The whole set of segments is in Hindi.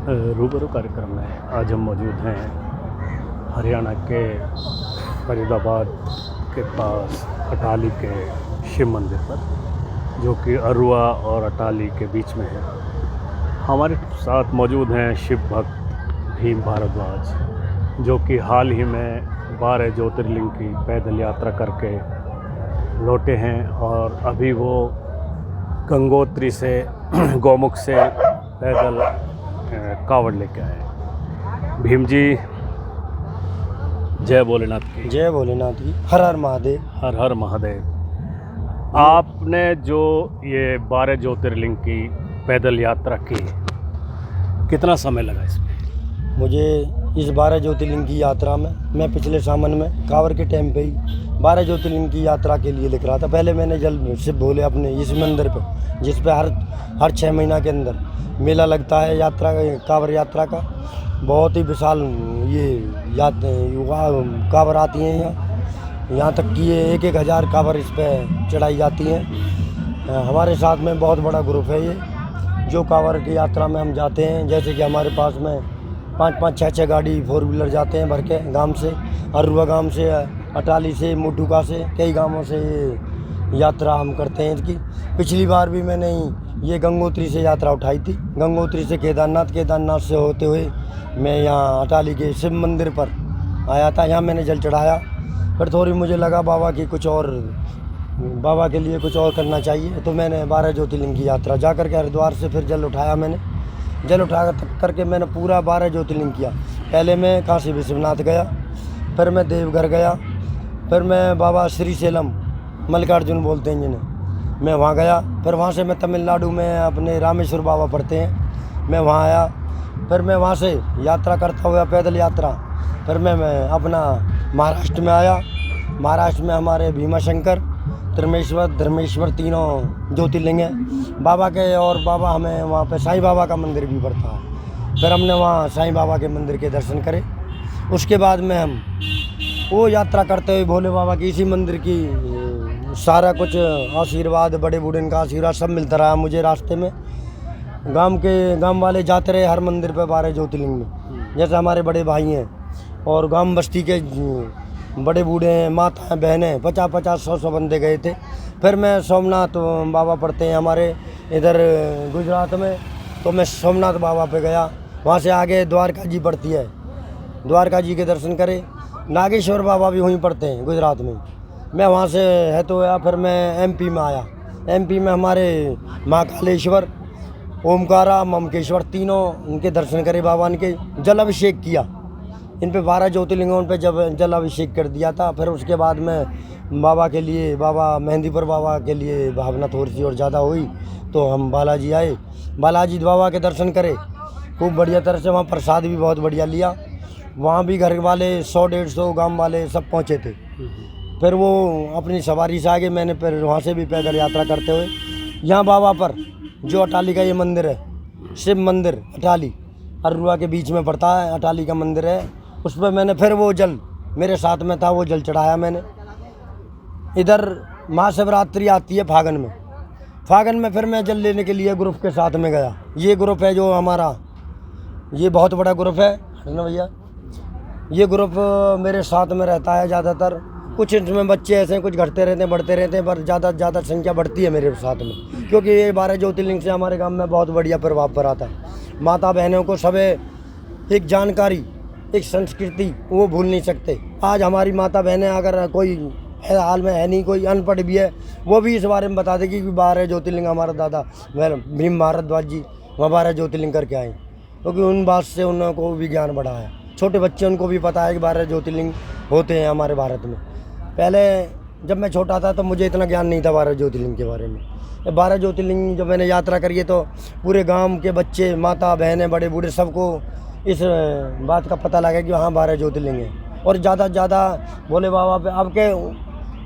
रूबरू कार्यक्रम में आज हम मौजूद हैं हरियाणा के फरीदाबाद के पास अटाली के शिव मंदिर पर, जो कि अरुआ और अटाली के बीच में है। हमारे साथ मौजूद हैं शिव भक्त भीम भारद्वाज, जो कि हाल ही में 12 ज्योतिर्लिंग की पैदल यात्रा करके लौटे हैं और अभी वो गंगोत्री से गौमुख से पैदल कावड़ लेके आए। भीम जी, जय भोलेनाथ की। जय भोलेनाथ की। हर हर महादेव। हर हर महादेव। आपने जो ये 12 ज्योतिर्लिंग की पैदल यात्रा की, कितना समय लगा इसमें? मुझे इस 12 ज्योतिर्लिंग की यात्रा में, मैं पिछले सावन में कांवड़ के टाइम पे ही 12 ज्योतिर्लिंग की यात्रा के लिए लिख रहा था। पहले मैंने जल शिव भोले अपने इस मंदिर पर, जिस पे हर 6 महीना के अंदर मेला लगता है यात्रा, कांवड़ यात्रा का। बहुत ही विशाल ये कांवड़ आती हैं यहाँ तक कि ये 1-1 हज़ार कांवड़ इस पर चढ़ाई जाती हैं। हमारे साथ में बहुत बड़ा ग्रुप है ये, जो कांवड़ की यात्रा में हम जाते हैं। जैसे कि हमारे पास में 5-5, 6-6 गाड़ी 4 व्हीलर जाते हैं भर के गांव से, अरुआ गांव से, अटाली से, मोटुका से, कई गांवों से ये यात्रा हम करते हैं इसकी। पिछली बार भी मैंने ये गंगोत्री से यात्रा उठाई थी। गंगोत्री से केदारनाथ से होते हुए मैं यहाँ अटाली के शिव मंदिर पर आया था। यहाँ मैंने जल चढ़ाया। फिर थोड़ी मुझे लगा बाबा के लिए कुछ और करना चाहिए, तो मैंने 12 ज्योतिर्लिंग की यात्रा जा करके हरिद्वार से फिर जल उठाया। मैंने जल उठा करके मैंने पूरा 12 ज्योतिर्लिंग किया। पहले मैं काशी विश्वनाथ गया, फिर मैं देवघर गया, फिर मैं बाबा श्रीशैलम मल्लिकार्जुन बोलते हैं जिन्हें, मैं वहाँ गया। फिर वहाँ से मैं तमिलनाडु में अपने रामेश्वर बाबा पढ़ते हैं, मैं वहाँ आया। फिर मैं वहाँ से यात्रा करता हुआ पैदल यात्रा, फिर मैं अपना महाराष्ट्र में आया। महाराष्ट्र में हमारे भीमाशंकर, धर्मेश्वर तीनों ज्योतिर्लिंग हैं बाबा के, और बाबा हमें वहाँ पे साईं बाबा का मंदिर भी पड़ता है। फिर हमने वहाँ साईं बाबा के मंदिर के दर्शन करे। उसके बाद में हम वो यात्रा करते हुए भोले बाबा की इसी मंदिर की सारा कुछ आशीर्वाद, बड़े बूढ़े का आशीर्वाद सब मिलता रहा मुझे रास्ते में। गांव वाले जाते रहे हर मंदिर पे 12 ज्योतिर्लिंग में। जैसे हमारे बड़े भाई हैं और गांव बस्ती के बड़े बूढ़े हैं, माताएं, बहनें, 50-50, 100-100 बंदे गए थे। फिर मैं सोमनाथ बाबा पढ़ते हैं हमारे इधर गुजरात में, तो मैं सोमनाथ बाबा पे गया। वहाँ से आगे द्वारका जी पड़ती है, द्वारका जी के दर्शन करे। नागेश्वर बाबा भी वहीं पढ़ते हैं गुजरात में। मैं वहाँ से है तो गया। फिर मैं MP में आया। MP में हमारे महाकालेश्वर, ओमकारा, ममकेश्वर तीनों उनके दर्शन करे बाबा। इनके जल अभिषेक किया। इन पे 12 ज्योतिर्लिंगों पे जब जल अभिषेक कर दिया था। फिर उसके बाद में बाबा के लिए, बाबा मेहंदीपुर बाबा के लिए भावना थोड़ी सी और ज़्यादा हुई, तो हम बालाजी आए। बालाजी बाबा के दर्शन करे खूब बढ़िया तरह से। वहाँ प्रसाद भी बहुत बढ़िया लिया। वहाँ भी घर वाले 100-150 गांव वाले सब पहुँचे थे। फिर वो अपनी सवारी से आगे, मैंने फिर वहाँ से भी पैदल यात्रा करते हुए यहाँ बाबा पर, जो अटाली का ये मंदिर है, शिव मंदिर अटाली अरुआ के बीच में पड़ता है, अटाली का मंदिर है। उस पर मैंने फिर वो जल मेरे साथ में था, वो जल चढ़ाया मैंने। इधर महाशिवरात्रि आती है फागन में फिर मैं जल लेने के लिए ग्रुप के साथ में गया। ये ग्रुप है जो हमारा, ये बहुत बड़ा ग्रुप है ना भैया। ये ग्रुप मेरे साथ में रहता है ज़्यादातर। कुछ इसमें बच्चे ऐसे हैं, कुछ घटते रहते हैं, बढ़ते रहते हैं, पर ज़्यादा संख्या बढ़ती है मेरे साथ में, क्योंकि ये 12 ज्योतिर्लिंग से हमारे गांव में बहुत बढ़िया प्रभाव पर आता है। माता बहनों को सब एक जानकारी, एक संस्कृति वो भूल नहीं सकते। आज हमारी माता बहनें, अगर कोई हाल में है नहीं, कोई अनपढ़ भी है, वो भी इस बारे में बता देगी कि 12 ज्योतिर्लिंग हमारा दादा भीम भारद्वाज जी वहाँ 12 ज्योतिर्लिंग करके आए, क्योंकि उन बात से उनको भी ज्ञान बढ़ा है। छोटे बच्चे उनको भी पता है कि 12 ज्योतिर्लिंग होते हैं हमारे भारत में। पहले जब मैं छोटा था तो मुझे इतना ज्ञान नहीं था 12 ज्योतिर्लिंग के बारे में। 12 ज्योतिर्लिंग जब मैंने यात्रा करी है, तो पूरे गांव के बच्चे, माता बहनें, बड़े बूढ़े सबको इस बात का पता लगा कि हाँ 12 ज्योतिर्लिंग है। और ज़्यादा भोले बाबा पे अब के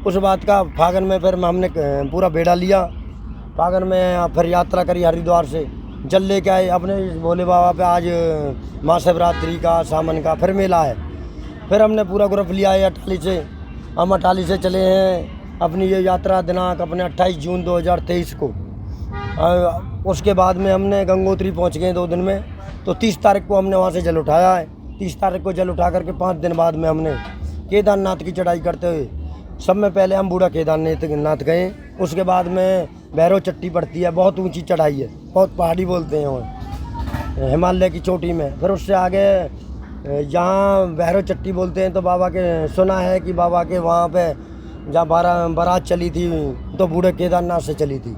उस बात का फागन में फिर हमने पूरा बेड़ा लिया। फागन में फिर यात्रा करी हरिद्वार से, जल लेके आए अपने भोले बाबा पे। आज महाशिवरात्रि का, सावन का फिर मेला है। फिर हमने पूरा ग्रुप लिया है अटाली से। हम अटाली से चले हैं अपनी ये यात्रा दिनांक अपने 28 जून 2023 को उसके बाद में हमने गंगोत्री पहुंच गए 2 दिन में। तो 30 तारीख को हमने वहाँ से जल उठाया है। 30 तारीख को जल उठा करके 5 दिन बाद में हमने केदारनाथ की चढ़ाई करते हुए, सब में पहले हम बूढ़ा केदारनाथ गए। उसके बाद में भैरव चट्टी पड़ती है, बहुत ऊंची चढ़ाई है, बहुत पहाड़ी बोलते हैं वो, हिमालय की चोटी में। फिर उससे आगे जहाँ भैरव चट्टी बोलते हैं तो बाबा के सुना है कि बाबा के वहाँ पे जहाँ बारात चली थी तो बूढ़े केदारनाथ से चली थी।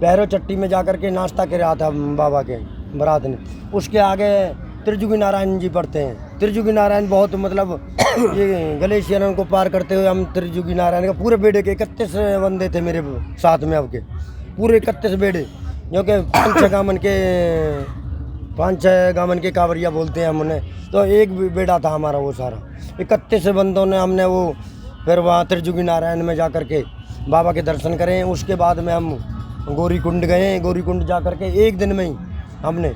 भैरव चट्टी में जाकर के नाश्ता कराया था बाबा के बारात ने। उसके आगे त्रिजुगी नारायण जी पढ़ते हैं। त्रिजुगी नारायण बहुत मतलब ये ग्लेशियर को पार करते हुए हम त्रिजुगी नारायण का पूरे बेड़े के 31 बंदे थे मेरे साथ में। अब के पूरे 31 बेड़े, जो कि 5-6 गामन के कांवरिया बोलते हैं हम उन्हें। तो एक बेड़ा था हमारा वो सारा 31 बंदों ने हमने वो फिर वहाँ त्रिजुगी नारायण में जा कर के बाबा के दर्शन करें। उसके बाद में हम गौरी कुंड गए। गौरी कुंड जा कर के एक दिन में ही हमने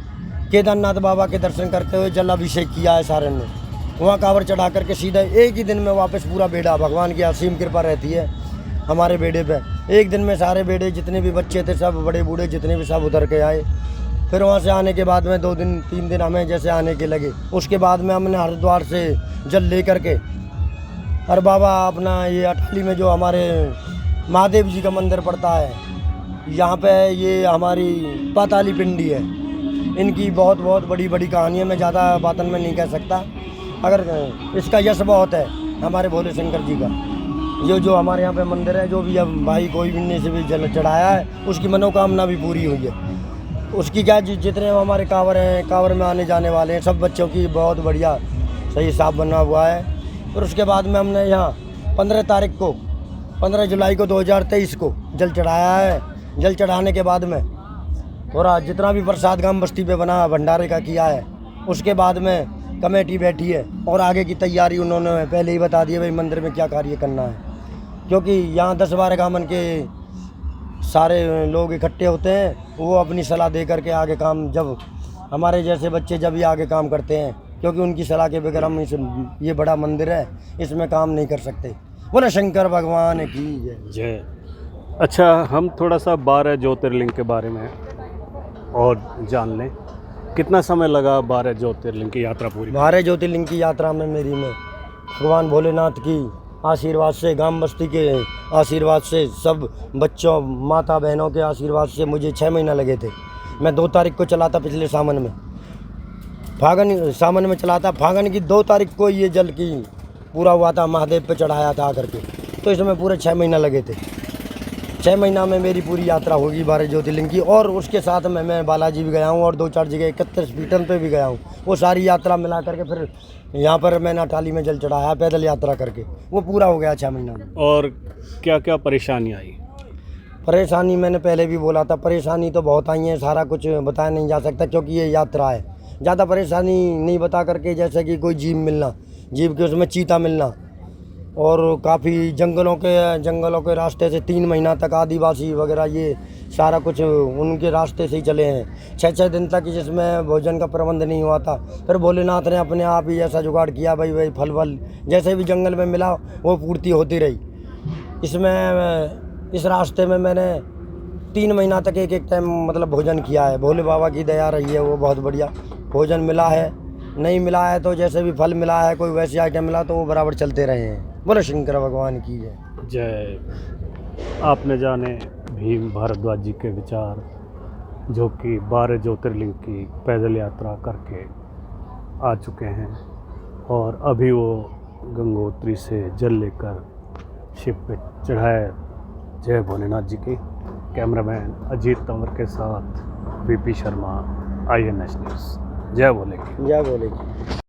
केदारनाथ बाबा के दर्शन करते हुए जलाभिषेक किया है सारे ने। वहाँ कांवर चढ़ा करके सीधा एक ही दिन में वापस पूरा बेड़ा, भगवान की असीम कृपा रहती है हमारे बेड़े पे। एक दिन में सारे बेड़े जितने भी बच्चे थे, सब बड़े बूढ़े जितने भी, सब उतर के आए। फिर वहाँ से आने के बाद में 2 दिन 3 दिन हमें जैसे आने के लगे। उसके बाद में हमने हरिद्वार से जल ले करके और बाबा अपना ये अटाली में जो हमारे महादेव जी का मंदिर पड़ता है, यहाँ पे ये हमारी पाताली पिंडी है। इनकी बहुत बड़ी कहानी है, मैं ज़्यादा बातन में नहीं कह सकता। अगर इसका यश बहुत है हमारे भोले शंकर जी का। जो हमारे यहाँ पे मंदिर है, जो भी अब भाई कोई भी से भी जल चढ़ाया है उसकी मनोकामना भी पूरी हुई है। उसकी क्या जितने हमारे कांवर हैं, कांवर में आने जाने वाले हैं, सब बच्चों की बहुत बढ़िया सही हिसाब बना हुआ है। फिर उसके बाद में हमने यहाँ 15 जुलाई को 2023 को जल चढ़ाया है। जल चढ़ाने के बाद में थोड़ा जितना भी प्रसाद गांव बस्ती पे बना भंडारे का किया है। उसके बाद में कमेटी बैठी है और आगे की तैयारी उन्होंने पहले ही बता दी भाई मंदिर में क्या कार्य करना है, क्योंकि यहाँ 10-12 गामन के सारे लोग इकट्ठे होते हैं। वो अपनी सलाह दे करके आगे काम, जब हमारे जैसे बच्चे जब ही आगे काम करते हैं, क्योंकि उनकी सलाह के बगैर हम ये बड़ा मंदिर है इसमें काम नहीं कर सकते। बोले शंकर भगवान की जय। अच्छा, हम थोड़ा सा 12 ज्योतिर्लिंग के बारे में और जान लें। कितना समय लगा 12 ज्योतिर्लिंग की यात्रा पूरी? 12 ज्योतिर्लिंग की यात्रा में मेरी में भगवान भोलेनाथ की आशीर्वाद से, गांव बस्ती के आशीर्वाद से, सब बच्चों माता बहनों के आशीर्वाद से मुझे 6 महीना लगे थे। मैं 2 तारीख को चला था, पिछले सावन में चला था। फागन की 2 तारीख को ये जल की पूरा हुआ था, महादेव पे चढ़ाया था आकर के। तो इसमें पूरे 6 महीना लगे थे। 6 महीना में मेरी पूरी यात्रा होगी 12 ज्योतिर्लिंग की। और उसके साथ में मैं बालाजी भी गया हूँ और 2-4 जगह 31 पीटन पे भी गया हूँ। वो सारी यात्रा मिला करके फिर यहाँ पर मैंने अटाली में जल चढ़ाया पैदल यात्रा करके। वो पूरा हो गया 6 महीना में। और क्या क्या परेशानी आई? परेशानी मैंने पहले भी बोला था, परेशानी तो बहुत आई है, सारा कुछ बताया नहीं जा सकता क्योंकि ये यात्रा है। ज़्यादा परेशानी नहीं बता करके, जैसे कि कोई जीव मिलना, जीव के उसमें चीता मिलना, और काफ़ी जंगलों के रास्ते से 3 महीना तक आदिवासी वगैरह ये सारा कुछ उनके रास्ते से ही चले हैं। 6-6 दिन तक जिसमें भोजन का प्रबंध नहीं हुआ था। फिर भोलेनाथ ने अपने आप ही ऐसा जुगाड़ किया, भाई फल जैसे भी जंगल में मिला वो पूर्ति होती रही। इस रास्ते में मैंने 3 महीना तक एक टाइम मतलब भोजन किया है। भोले बाबा की दया रही है, वो बहुत बढ़िया भोजन मिला है। नहीं मिला है तो जैसे भी फल मिला है, कोई वैसी आइटम मिला तो वो बराबर चलते रहे हैं। बोले शंकर भगवान की जय। जय। आपने जाने भीम भारद्वाज जी के विचार, जो कि 12 ज्योतिर्लिंग की पैदल यात्रा करके आ चुके हैं और अभी वो गंगोत्री से जल लेकर शिप पे चढ़ाए। जय भोलेनाथ जी की। कैमरामैन अजीत तंवर के साथ वीपी शर्मा, INS न्यूज़। जय भोले की। जय भोले की।